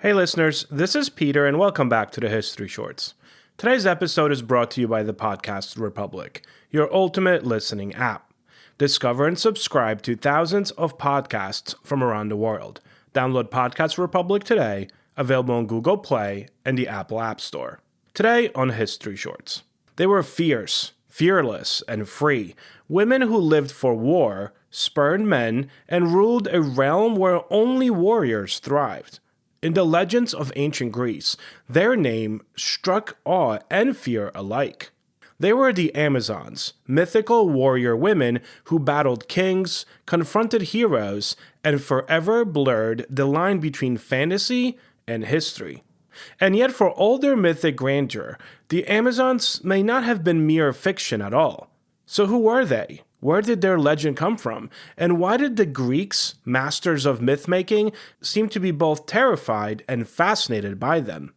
Hey listeners, this is Peter and welcome back to the History Shorts. Today's episode is brought to you by the Podcast Republic, your ultimate listening app. Discover and subscribe to thousands of podcasts from around the world. Download Podcast Republic today, available on Google Play and the Apple App Store. Today on History Shorts. They were fierce, fearless, and free. Women who lived for war, spurned men, and ruled a realm where only warriors thrived. In the legends of ancient Greece, their name struck awe and fear alike. They were the Amazons, mythical warrior women who battled kings, confronted heroes, and forever blurred the line between fantasy and history. And yet, for all their mythic grandeur, the Amazons may not have been mere fiction at all. So who were they? Where did their legend come from? And why did the Greeks, masters of myth-making, seem to be both terrified and fascinated by them?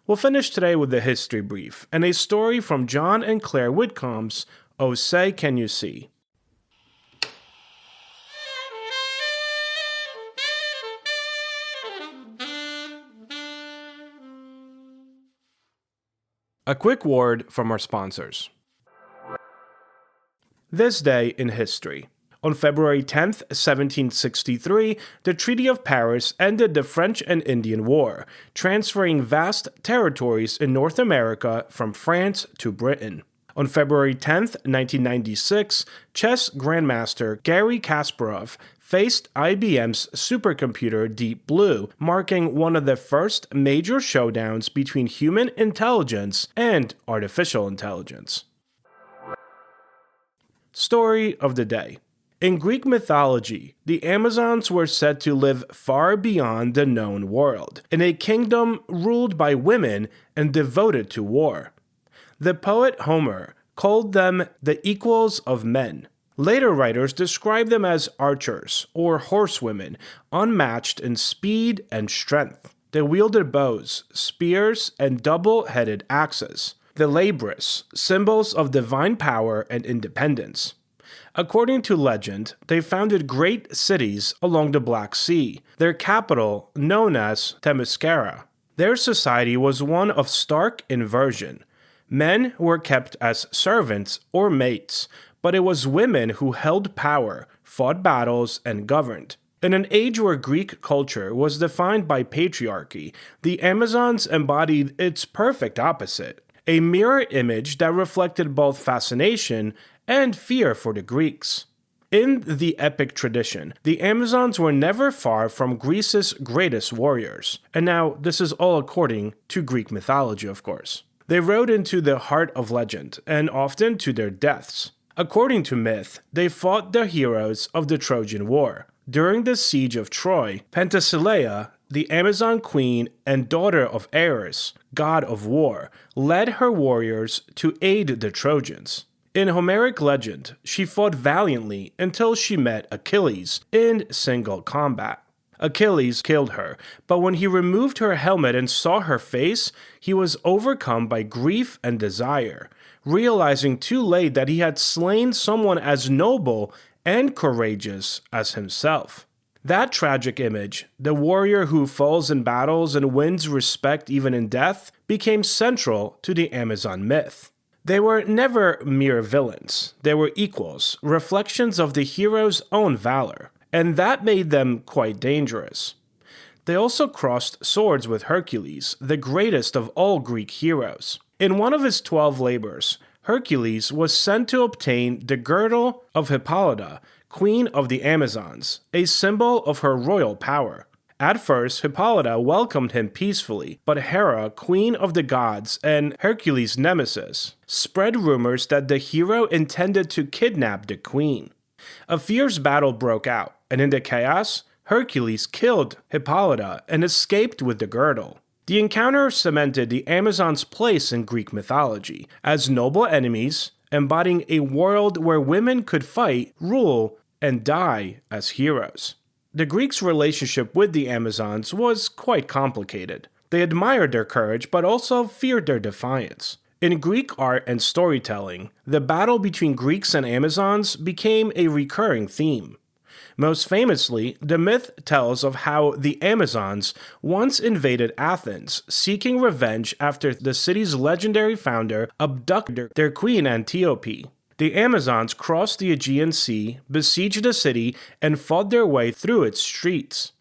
We'll finish today with the history brief and a story from John and Claire Whitcomb's Oh Say Can You See? A quick word from our sponsors. This day in history. On February 10th, 1763, the Treaty of Paris ended the French and Indian War, transferring vast territories in North America from France to Britain. On February 10th, 1996, chess grandmaster Garry Kasparov faced IBM's supercomputer Deep Blue, marking one of the first major showdowns between human intelligence and artificial intelligence. Story of the day. In Greek mythology, the Amazons were said to live far beyond the known world, in a kingdom ruled by women and devoted to war. The poet Homer called them the equals of men. Later writers described them as archers or horsewomen, unmatched in speed and strength. They wielded bows, spears, and double-headed axes. The Labrys, symbols of divine power and independence. According to legend, they founded great cities along the Black Sea, their capital known as Themyscira. Their society was one of stark inversion. Men were kept as servants or mates, but it was women who held power, fought battles, and governed. In an age where Greek culture was defined by patriarchy, the Amazons embodied its perfect opposite. A mirror image that reflected both fascination and fear for the Greeks. In the epic tradition, the Amazons were never far from Greece's greatest warriors. And now, this is all according to Greek mythology, of course. They rode into the heart of legend, and often to their deaths. According to myth, they fought the heroes of the Trojan War. During the siege of Troy, Penthesilea, the Amazon queen and daughter of Ares, god of war, led her warriors to aid the Trojans. In Homeric legend, she fought valiantly until she met Achilles in single combat. Achilles killed her, but when he removed her helmet and saw her face, he was overcome by grief and desire, realizing too late that he had slain someone as noble and courageous as himself. That tragic image, the warrior who falls in battles and wins respect even in death, became central to the Amazon myth. They were never mere villains. They were equals, reflections of the hero's own valor, and that made them quite dangerous. They also crossed swords with Hercules, the greatest of all Greek heroes. In one of his 12 labors, Hercules was sent to obtain the girdle of Hippolyta, Queen of the Amazons, a symbol of her royal power. At first, Hippolyta welcomed him peacefully, but Hera, queen of the gods and Hercules' nemesis, spread rumors that the hero intended to kidnap the queen. A fierce battle broke out, and in the chaos, Hercules killed Hippolyta and escaped with the girdle. The encounter cemented the Amazons' place in Greek mythology as noble enemies, embodying a world where women could fight, rule, and die as heroes. The Greeks' relationship with the Amazons was quite complicated. They admired their courage, but also feared their defiance. In Greek art and storytelling, the battle between Greeks and Amazons became a recurring theme. Most famously, the myth tells of how the Amazons once invaded Athens, seeking revenge after the city's legendary founder abducted their queen Antiope. The Amazons crossed the Aegean Sea, besieged the city, and fought their way through its streets.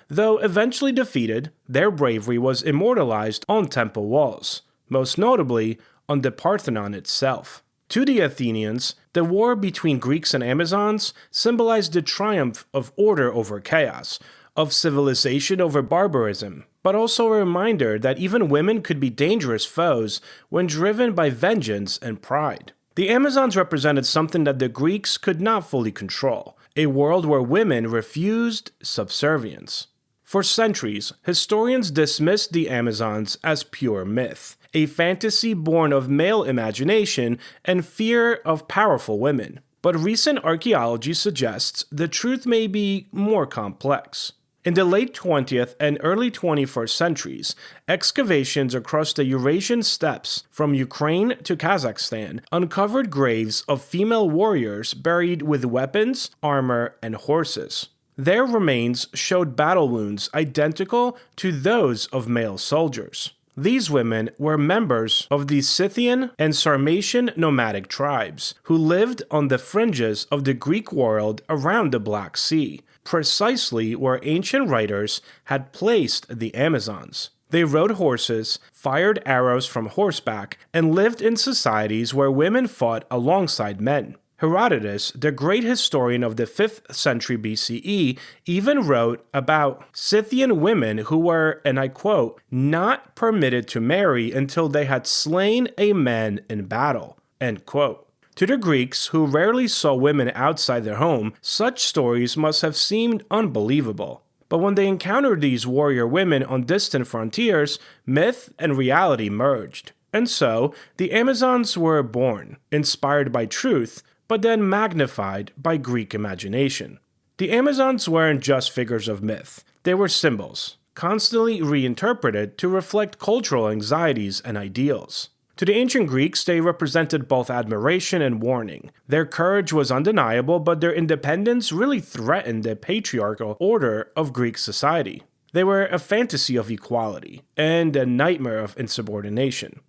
Though eventually defeated, their bravery was immortalized on temple walls, most notably on the Parthenon itself. To the Athenians, the war between Greeks and Amazons symbolized the triumph of order over chaos, of civilization over barbarism, but also a reminder that even women could be dangerous foes when driven by vengeance and pride. The Amazons represented something that the Greeks could not fully control, a world where women refused subservience. For centuries, historians dismissed the Amazons as pure myth, a fantasy born of male imagination and fear of powerful women. But recent archaeology suggests the truth may be more complex. In the late 20th and early 21st centuries, excavations across the Eurasian steppes from Ukraine to Kazakhstan uncovered graves of female warriors buried with weapons, armor, and horses. Their remains showed battle wounds identical to those of male soldiers. These women were members of the Scythian and Sarmatian nomadic tribes, who lived on the fringes of the Greek world around the Black Sea, precisely where ancient writers had placed the Amazons. They rode horses, fired arrows from horseback, and lived in societies where women fought alongside men. Herodotus, the great historian of the 5th century BCE, even wrote about Scythian women who were, and I quote, not permitted to marry until they had slain a man in battle, end quote. To the Greeks, who rarely saw women outside their home, such stories must have seemed unbelievable. But when they encountered these warrior women on distant frontiers, myth and reality merged. And so, the Amazons were born, inspired by truth, but then magnified by Greek imagination. The Amazons weren't just figures of myth. They were symbols, constantly reinterpreted to reflect cultural anxieties and ideals. To the ancient Greeks, they represented both admiration and warning. Their courage was undeniable, but their independence really threatened the patriarchal order of Greek society. They were a fantasy of equality and a nightmare of insubordination.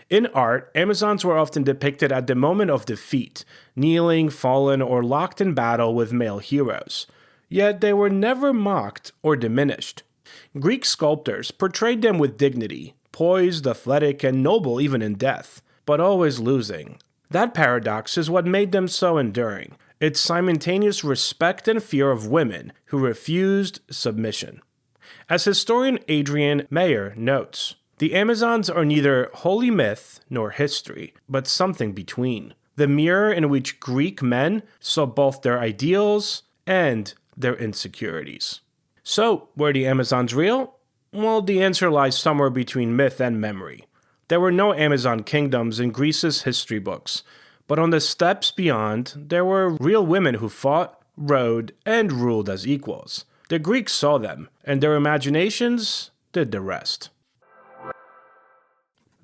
In art, Amazons were often depicted at the moment of defeat, kneeling, fallen, or locked in battle with male heroes. Yet they were never mocked or diminished. Greek sculptors portrayed them with dignity, poised, athletic, and noble even in death, but always losing. That paradox is what made them so enduring, its simultaneous respect and fear of women who refused submission. As historian Adrian Mayer notes, the Amazons are neither holy myth nor history, but something between. The mirror in which Greek men saw both their ideals and their insecurities. So, were the Amazons real? Well, the answer lies somewhere between myth and memory. There were no Amazon kingdoms in Greece's history books, but on the steppes beyond, there were real women who fought, rode, and ruled as equals. The Greeks saw them, and their imaginations did the rest.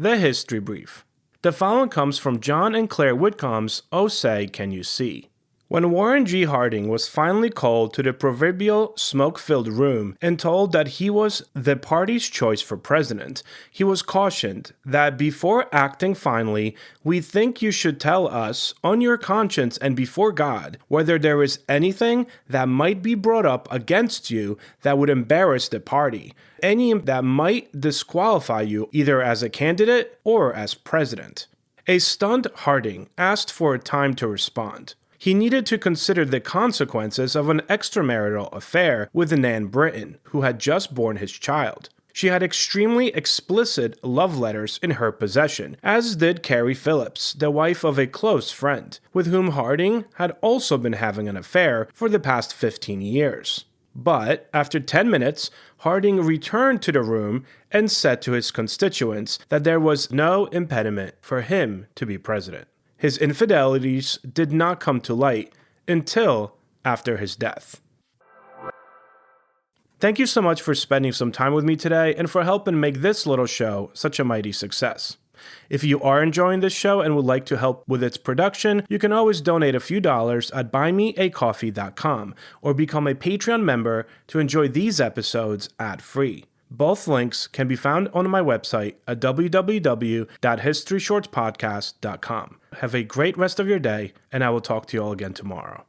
The History Brief. The following comes from John and Claire Whitcomb's Oh Say Can You See? When Warren G. Harding was finally called to the proverbial smoke-filled room and told that he was the party's choice for president, he was cautioned that before acting finally, we think you should tell us, on your conscience and before God, whether there is anything that might be brought up against you that would embarrass the party, any that might disqualify you either as a candidate or as president. A stunned Harding asked for a time to respond. He needed to consider the consequences of an extramarital affair with Nan Britton, who had just borne his child. She had extremely explicit love letters in her possession, as did Carrie Phillips, the wife of a close friend, with whom Harding had also been having an affair for the past 15 years. But, after 10 minutes, Harding returned to the room and said to his constituents that there was no impediment for him to be president. His infidelities did not come to light until after his death. Thank you so much for spending some time with me today and for helping make this little show such a mighty success. If you are enjoying this show and would like to help with its production, you can always donate a few dollars at buymeacoffee.com or become a Patreon member to enjoy these episodes ad-free. Both links can be found on my website at www.historyshortspodcast.com. Have a great rest of your day, and I will talk to you all again tomorrow.